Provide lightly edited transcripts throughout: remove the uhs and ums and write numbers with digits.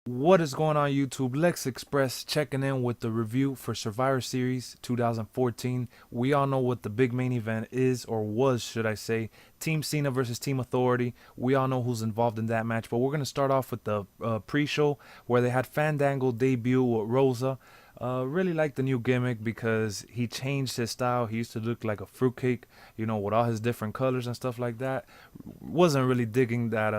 What is going on YouTube? Lex Express checking in with the review for Survivor Series 2014. We all know what the big main event is, or was, should I say. Team Cena versus Team Authority. We all know who's involved in that match, but we're going to start off with the pre-show where they had Fandango debut with Rosa. Really like the new gimmick because he changed his style. He used to look like a fruitcake, with all his different colors and stuff like that. Wasn't really digging that,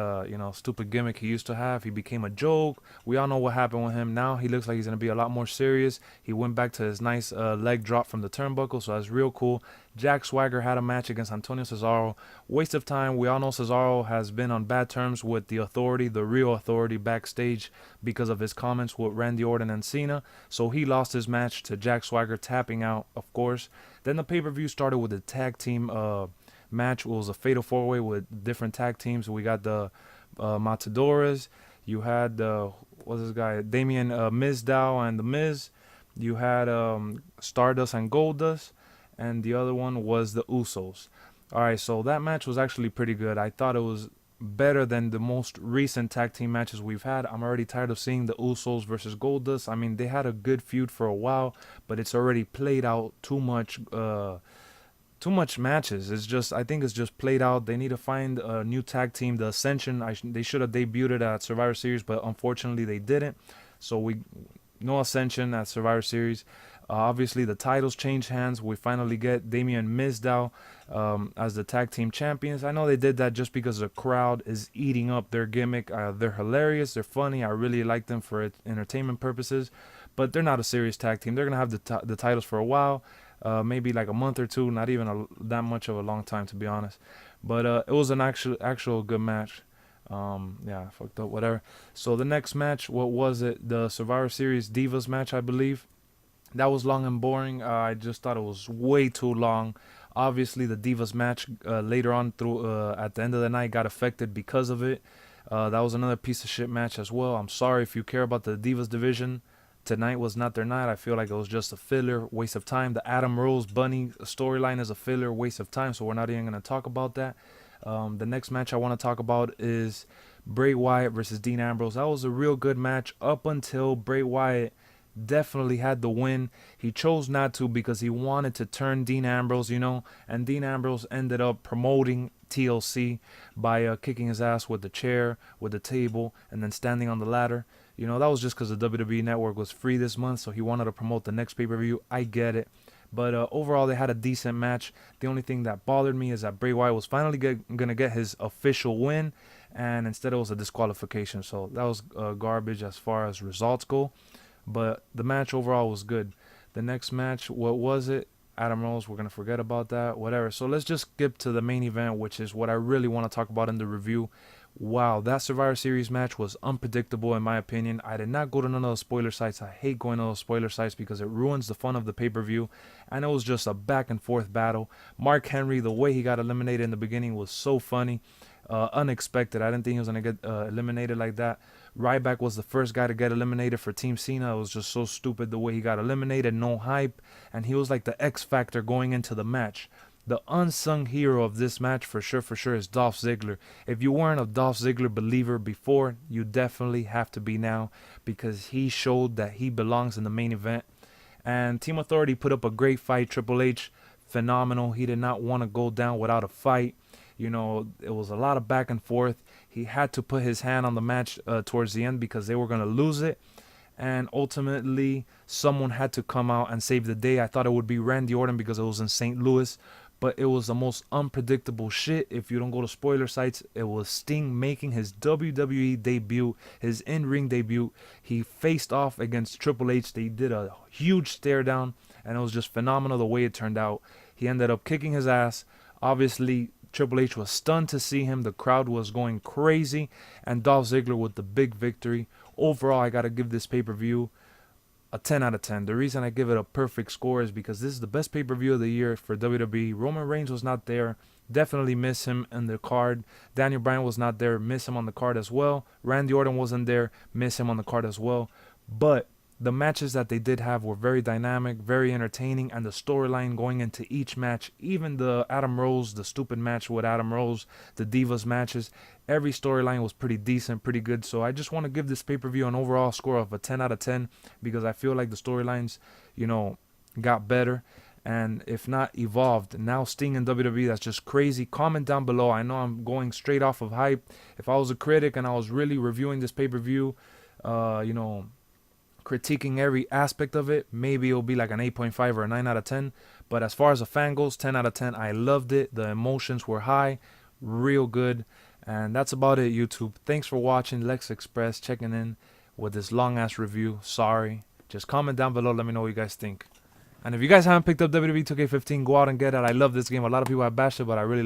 stupid gimmick he used to have. He became a joke. We all know what happened with him. Now he looks like he's going to be a lot more serious. He went back to his nice leg drop from the turnbuckle, so that's real cool. Jack Swagger had a match against Antonio Cesaro. Waste of time. We all know Cesaro has been on bad terms with the Authority, the real Authority, backstage because of his comments with Randy Orton and Cena. So he lost his match to Jack Swagger, tapping out, of course. Then the pay-per-view started with a tag team match. It was a fatal four-way with different tag teams. We got the Matadoras. You had what's this guy? Damien Mizdow and the Miz. You had Stardust and Goldust, and the other one was the Usos. All right, so that match was actually pretty good. I thought it was better than the most recent tag team matches we've had. I'm already tired of seeing the Usos versus Goldust. I mean, they had a good feud for a while, but it's already played out too much. Too much matches. I think it's just played out. They need to find a new tag team. The Ascension, they should have debuted at Survivor Series, but unfortunately they didn't. So we no Ascension at Survivor Series. Obviously the titles change hands. We finally get Damien Mizdow as the tag team champions. I know they did that just because the crowd is eating up their gimmick. They're hilarious. They're funny. I really like them for entertainment purposes, but they're not a serious tag team. They're gonna have the titles for a while. Maybe like a month or two, not even that much of a long time, to be honest. But it was an actual good match. Yeah, fucked up, whatever. So the next match, what was it? The Survivor Series Divas match, I believe. That was long and boring. I just thought it was way too long. Obviously, the Divas match later on through at the end of the night got affected because of it. That was another piece of shit match as well. I'm sorry if you care about the Divas division. Tonight was not their night. I feel like it was just a filler, waste of time. The Adam Rose Bunny storyline is a filler, waste of time, so we're not even going to talk about that. The next match I want to talk about is Bray Wyatt versus Dean Ambrose. That was a real good match up until Bray Wyatt definitely had the win. He chose not to because he wanted to turn Dean Ambrose, and Dean Ambrose ended up promoting TLC by kicking his ass with the chair, with the table, and then standing on the ladder. That was just because the WWE Network was free this month, so he wanted to promote the next pay-per-view. I get it. But overall, they had a decent match. The only thing that bothered me is that Bray Wyatt was finally going to get his official win, and instead it was a disqualification. So that was garbage as far as results go. But the match overall was good. The next match, what was it? Adam Rose, we're going to forget about that, whatever. So let's just skip to the main event, which is what I really want to talk about in the review. Wow, that Survivor Series match was unpredictable in my opinion. I did not go to none of those spoiler sites. I hate going to those spoiler sites because it ruins the fun of the pay-per-view. And it was just a back and forth battle. Mark Henry, the way he got eliminated in the beginning was so funny. Unexpected. I didn't think he was going to get eliminated like that. Ryback was the first guy to get eliminated for Team Cena. It was just so stupid the way he got eliminated. No hype. And he was like the X Factor going into the match. The unsung hero of this match for sure is Dolph Ziggler. If you weren't a Dolph Ziggler believer before, you definitely have to be now because he showed that he belongs in the main event. And Team Authority put up a great fight. Triple H, phenomenal. He did not want to go down without a fight. It was a lot of back and forth. He had to put his hand on the match towards the end because they were going to lose it. And ultimately, someone had to come out and save the day. I thought it would be Randy Orton because it was in St. Louis. But it was the most unpredictable shit. If you don't go to spoiler sites, it was Sting making his WWE debut, his in-ring debut. He faced off against Triple H. They did a huge stare down, and it was just phenomenal the way it turned out. He ended up kicking his ass. Obviously, Triple H was stunned to see him. The crowd was going crazy, and Dolph Ziggler with the big victory. Overall, I got to give this pay-per-view a 10 out of 10. The reason I give it a perfect score is because this is the best pay-per-view of the year for WWE. Roman Reigns was not there. Definitely miss him in the card. Daniel Bryan was not there. Miss him on the card as well. Randy Orton wasn't there. Miss him on the card as well. But the matches that they did have were very dynamic, very entertaining, and the storyline going into each match, even the Adam Rose, the stupid match with Adam Rose, the Divas matches, every storyline was pretty decent, pretty good. So I just want to give this pay-per-view an overall score of a 10 out of 10 because I feel like the storylines, got better and if not evolved. Now Sting and WWE, that's just crazy. Comment down below. I know I'm going straight off of hype. If I was a critic and I was really reviewing this pay-per-view, critiquing every aspect of it, maybe it'll be like an 8.5 or a 9 out of 10. But as far as a fan goes, 10 out of 10. I loved it. The emotions were high, real good. And that's about it, YouTube. Thanks for watching. Lex Express checking in with this long ass review. Sorry. Just comment down below. Let me know what you guys think. And if you guys haven't picked up WWE 2K15, go out and get it. I love this game. A lot of people have bashed it, but I really like it.